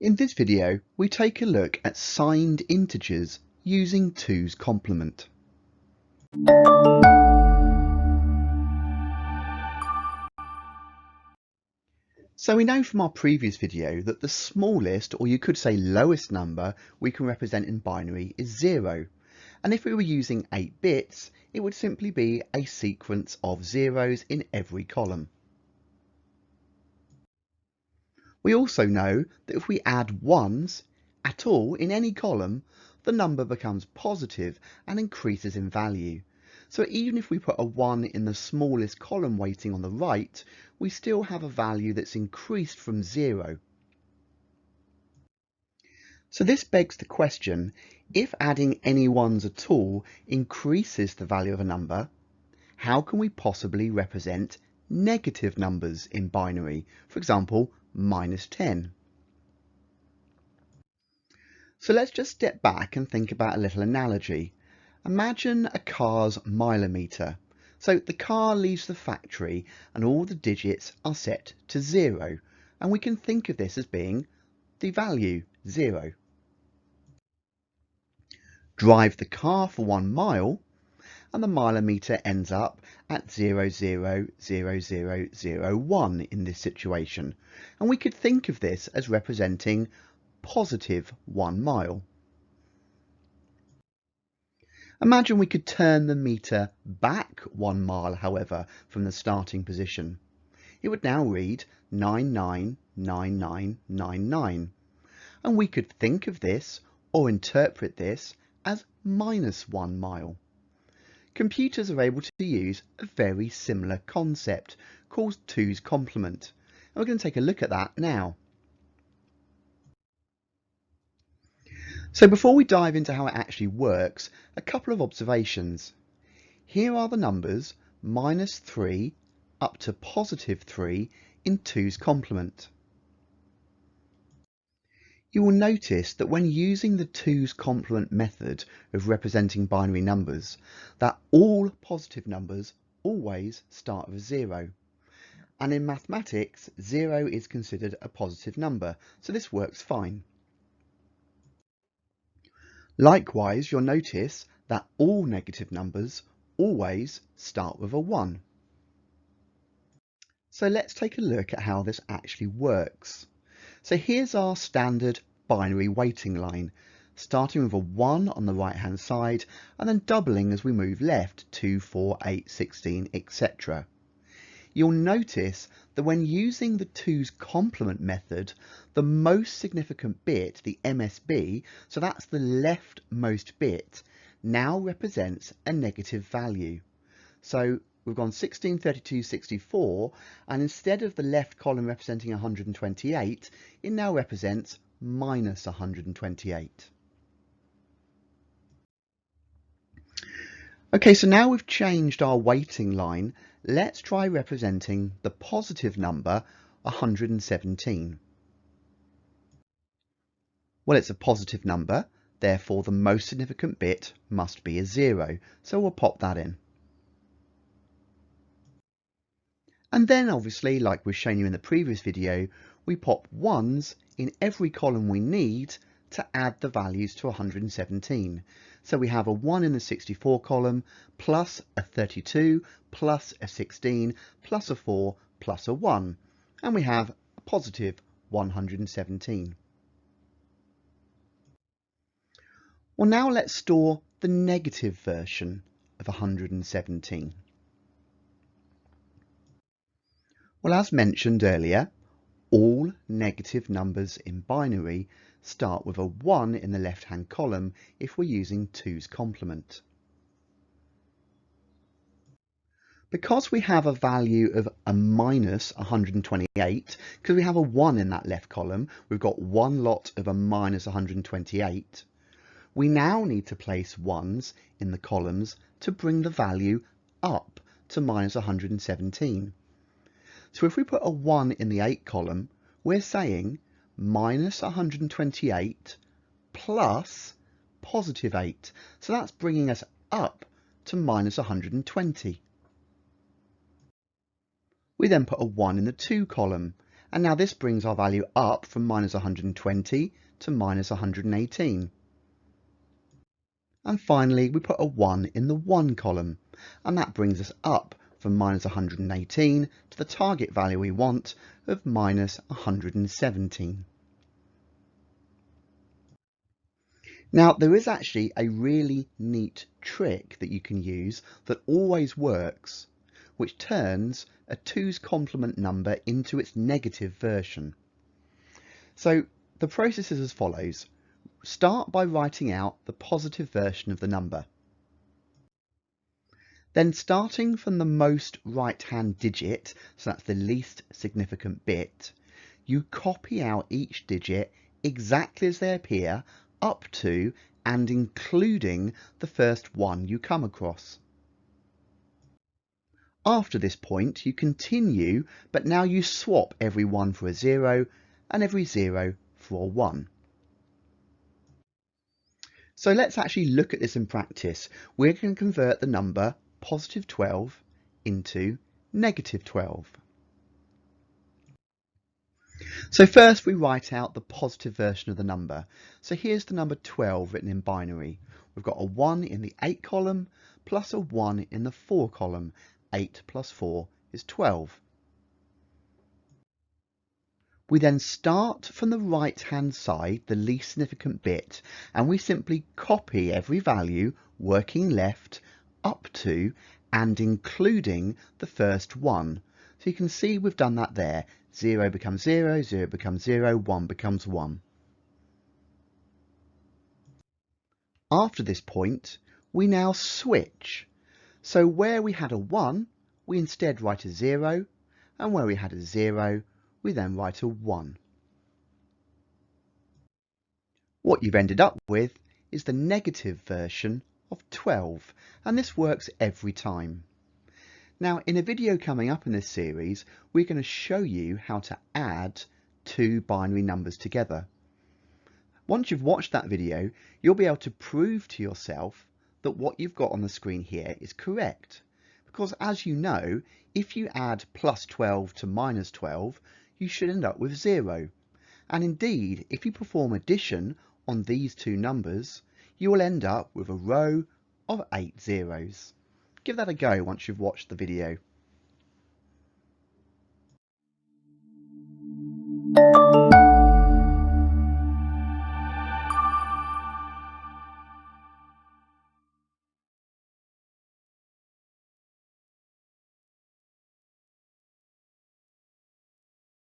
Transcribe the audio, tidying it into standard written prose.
In this video, we take a look at signed integers using 2's complement. So we know from our previous video that the smallest, or you could say lowest number we can represent in binary is 0. And if we were using 8 bits, it would simply be a sequence of zeros in every column. We also know that if we add ones at all in any column, the number becomes positive and increases in value. So even if we put a 1 in the smallest column weighting on the right, we still have a value that's increased from 0. So this begs the question, if adding any ones at all increases the value of a number, how can we possibly represent negative numbers in binary? For example, -10. So let's just step back and think about a little analogy. Imagine a car's milometer. So the car leaves the factory and all the digits are set to 0, and we can think of this as being the value 0. Drive the car for 1 mile and the milometer ends up at 0.000001 in this situation, and we could think of this as representing positive 1 mile. Imagine we could turn the meter back 1 mile, however, from the starting position. It would now read 999999, and we could think of this or interpret this as -1 mile. Computers are able to use a very similar concept called 2's complement, and we're going to take a look at that now. So before we dive into how it actually works, a couple of observations. Here are the numbers -3 up to +3 in 2's complement. You will notice that when using the 2's complement method of representing binary numbers, that all positive numbers always start with 0. And in mathematics, 0 is considered a positive number, so this works fine. Likewise, you'll notice that all negative numbers always start with a 1. So let's take a look at how this actually works. So here's our standard binary weighting line, starting with a 1 on the right hand side and then doubling as we move left, 2, 4, 8, 16, etc. You'll notice that when using the 2's complement method, the most significant bit, the MSB, so that's the leftmost bit, now represents a negative value. So we've gone 16, 32, 64, and instead of the left column representing 128, it now represents -128. Okay, so now we've changed our weighting line, let's try representing the positive number 117. Well, it's a positive number, therefore the most significant bit must be a 0, so we'll pop that in. And then obviously, like we've shown you in the previous video, we pop 1s in every column we need to add the values to 117. So we have a 1 in the 64 column, plus a 32, plus a 16, plus a 4, plus a 1. And we have a positive 117. Well, now let's store the negative version of 117. Well, as mentioned earlier, all negative numbers in binary start with a 1 in the left-hand column if we're using 2's complement. Because we have a value of a -128, because we have a 1 in that left column, we've got one lot of a -128. We now need to place 1s in the columns to bring the value up to -117. So if we put a 1 in the 8 column, we're saying -128 plus +8. So that's bringing us up to -120. We then put a 1 in the 2 column, And now this brings our value up from minus 120 to minus 118. And finally, we put a 1 in the 1 column, and that brings us up from minus 118 to the target value we want of minus 117. Now, there is actually a really neat trick that you can use that always works, which turns a 2's complement number into its negative version. So the process is as follows. Start by writing out the positive version of the number. Then starting from the most right-hand digit, so that's the least significant bit, you copy out each digit exactly as they appear up to and including the first one you come across. After this point, you continue, but now you swap every 1 for a 0 and every 0 for a 1. So let's actually look at this in practice. We're going to convert the number positive 12 into negative 12. So first we write out the positive version of the number. So here's the number 12 written in binary. We've got a 1 in the 8 column plus a 1 in the 4 column. 8 plus 4 is 12. We then start from the right hand side, the least significant bit, and we simply copy every value working left up to and including the first one. So you can see we've done that there. 0 becomes 0, 0 becomes 0, 1 becomes 1. After this point, we now switch. So where we had a 1, we instead write a 0, and where we had a 0, we then write a 1. What you've ended up with is the negative version of 12, and this works every time. Now, in a video coming up in this series, we're going to show you how to add two binary numbers together. Once you've watched that video, you'll be able to prove to yourself that what you've got on the screen here is correct. Because as you know, if you add plus 12 to minus 12, you should end up with 0. And indeed, if you perform addition on these two numbers, you will end up with a row of 8 zeros. Give that a go once you've watched the video.